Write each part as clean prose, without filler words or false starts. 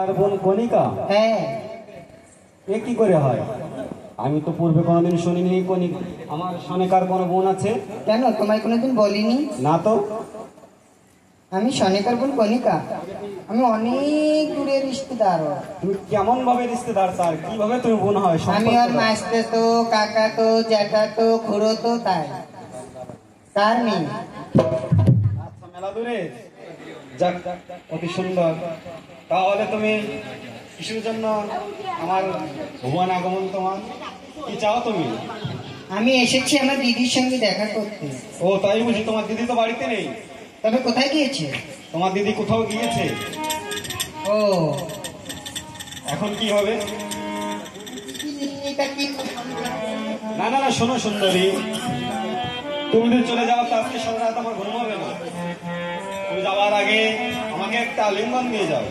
আর বোন কণিকা? হ্যাঁ। এ কি করে হয়? আমি তো পূর্বে কোনোদিন শুনিনি আমার সনেকার কোনো বোন আছে। কেন, তোমায় কোনোদিন বলিনি? না তো। আমি সনেকার বোন কণিকা। আমি অনেক দূরের রিশতেদার। তুমি কেমন ভাবে রিশতেদার স্যার? কিভাবে তুমি বোন হয়? আমি আর মাস্তে তো, কাকা তো, জ্যাঠা তো, খুড়ো তো, তার নেই। আচ্ছা, মেলা দূরে। যাক, অতি সুন্দর। তাহলে তুমি কিসের জন্য আমার ভুবন আগমন? তোমার কি চাও তুমি? আমি এসেছি আমার দিদির সঙ্গে দেখা করতে। ও তাই বুঝি? তোমার দিদি তো বাড়িতে নেই। তবে কোথায় গিয়েছে? তোমার দিদি কোথাও গিয়েছে। ও, এখন কি হবে? এটা কি? না না না, শোনো সুন্দরী, তুমি যদি চলে যাও তো আজকে সারা রাত আমার ঘুম হবে না। তুমি যাওয়ার আগে আমাকে একটা আলিঙ্গন দিয়ে যাও।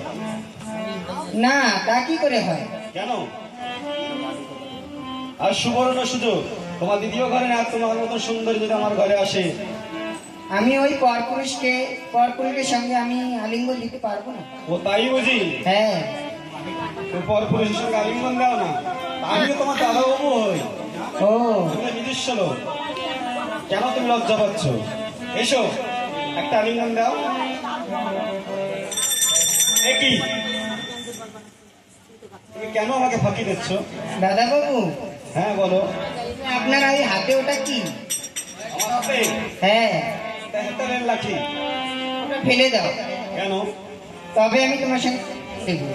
না, তা কি করে হয়? কেন? আর সুবর্ণ সুযোগ, তোমার দিদিও ঘরে না, তোমার মতো সুন্দরী যদি আমার ঘরে আসে। আমি ওই পরপুরুষের সঙ্গে আমি আলিঙ্গন দিতে পারবো না। ও তাই বুঝি? হ্যাঁ। পরপুরুষের সঙ্গে আলিঙ্গন দাও না? আমিও তোমার দাদা বাবু হই। ও, তুমি নিজস্ব লোক, কেন তুমি লজ্জা পাচ্ছ? এসো, একটা আলিঙ্গন দাও। কি তুমি কেন আমাকে ফাঁকি দিচ্ছ? দাদা বাবু। হ্যাঁ বলো। আপনার ওই হাতে ওটা কি? আমার হাতে? হ্যাঁ। হাতের লাঠি। ওটা ফেলে দাও। কেন? তবে আমি তোমার সঙ্গে দেখব।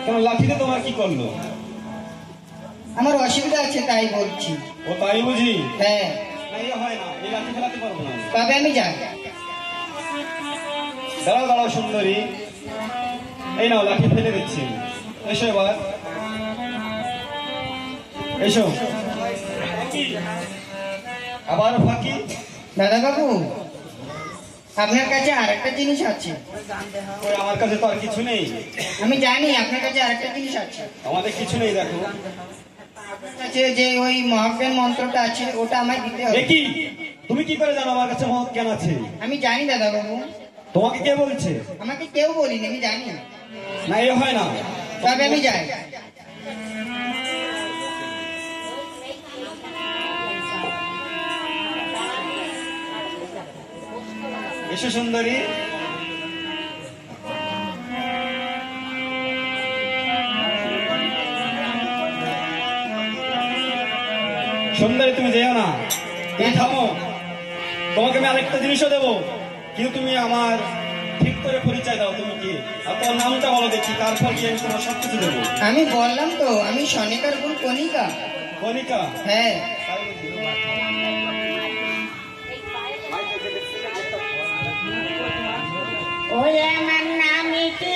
কেন, লাঠিতে তোমার কি করলো? আমার অসুবিধা আছে তাই বলছি। ও তাই বুঝি? হ্যাঁ। হয় না, এই লাঠি ফেলাতে পারবো না। তবে আমি যাই। দাঁড়াও দাঁড়াও সুন্দরী, এই নাও লাঠি ফেলে দিচ্ছি। এসো এবার, এসো। আবার ফাঁকি? দাদা বাবু, আপনার কাছে আরেকটা জিনিস আছে। ওই আমার কাছে তো আর কিছু নেই। আমি জানি আপনার কাছে আরেকটা জিনিস আছে। আমাদের কিছু নেই। দেখো, আছে যে ওই মহাজ্ঞান মন্ত্রটা আছে, ওটা আমায় দিতে হবে। কি তুমি কি করে জানো আমার কাছে মহৎ জ্ঞান আছে? আমি জানি দাদা বাবু। তোমাকে কে বলছে? আমাকে কেউ বলিনি, আমি জানি। না, এ হয় না। তবে আমি যাই। এসো সুন্দরী। সুন্দরী, তুমি যেও না, তুমি থামো। তোমাকে আমি আরেকটা জিনিসও দেবো, কিন্তু তুমি আমার ঠিক করে পরিচয় দাও। তুমি কি? আর তোমার নামটা বলো দেখি, তারপর কি আমি তোমার সবকিছু দেবো। আমি বললাম তো, আমি সনেকার বোন কণিকা। কণিকা? হ্যাঁ। ওই আমার নামে কি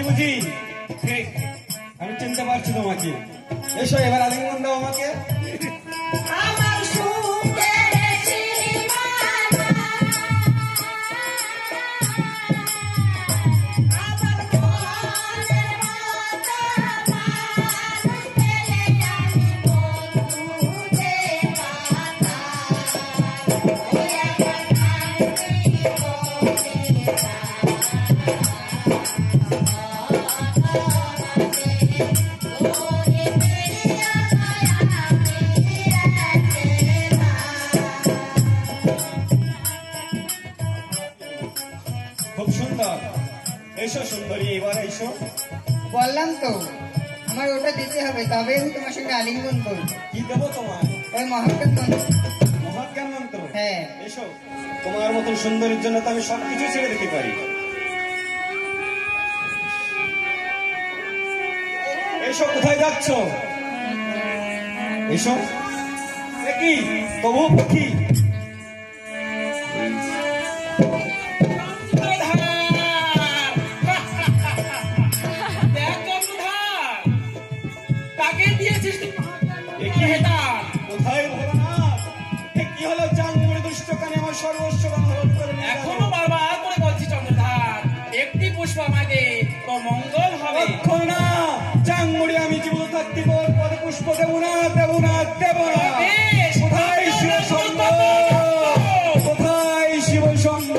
বুঝি? আমি চিনতে পারছি তোমাকে। এসো এবার আলিঙ্গন দাও আমাকে। সুন্দর। এসো সুন্দরী, এবার এসো। বললাম তো আমার ওটা দিতে হবে, তবে আমি তোমার সঙ্গে আলিঙ্গন করবো। কি দেবো তোমার? ওই মহাজ্ঞান মন্ত্র। মহাজ্ঞান মন্ত্র? হ্যাঁ। এসো, তোমার মতন সুন্দরীর জন্য তো আমি সবকিছু ছেড়ে দিতে পারি। এসো, কোথায় যাচ্ছ? এসো। কি তবু পাখি? কোথায় ভোলানাথ? কি হলো? চাঁদমুড়ি দুষ্ট কানে আমার সর্বস্ব হরণ করে নিয়ে গেল। এখনো বারবার করে বলছি চন্দ্রধার, একটি পুষ্প আমাকে তোর মঙ্গল হবে। লক্ষ্য না, চাঁদমুড়ি আমি জীবিত থাকতে বল পদে পুষ্প দেব না, দেব না, দেব না। বেশ, কোথায় শিব সঙ্গ? কোথায় শিব সঙ্গ?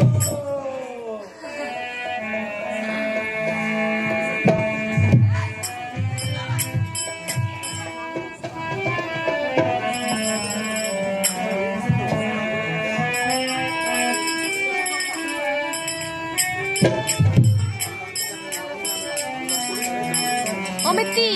অমিত্রী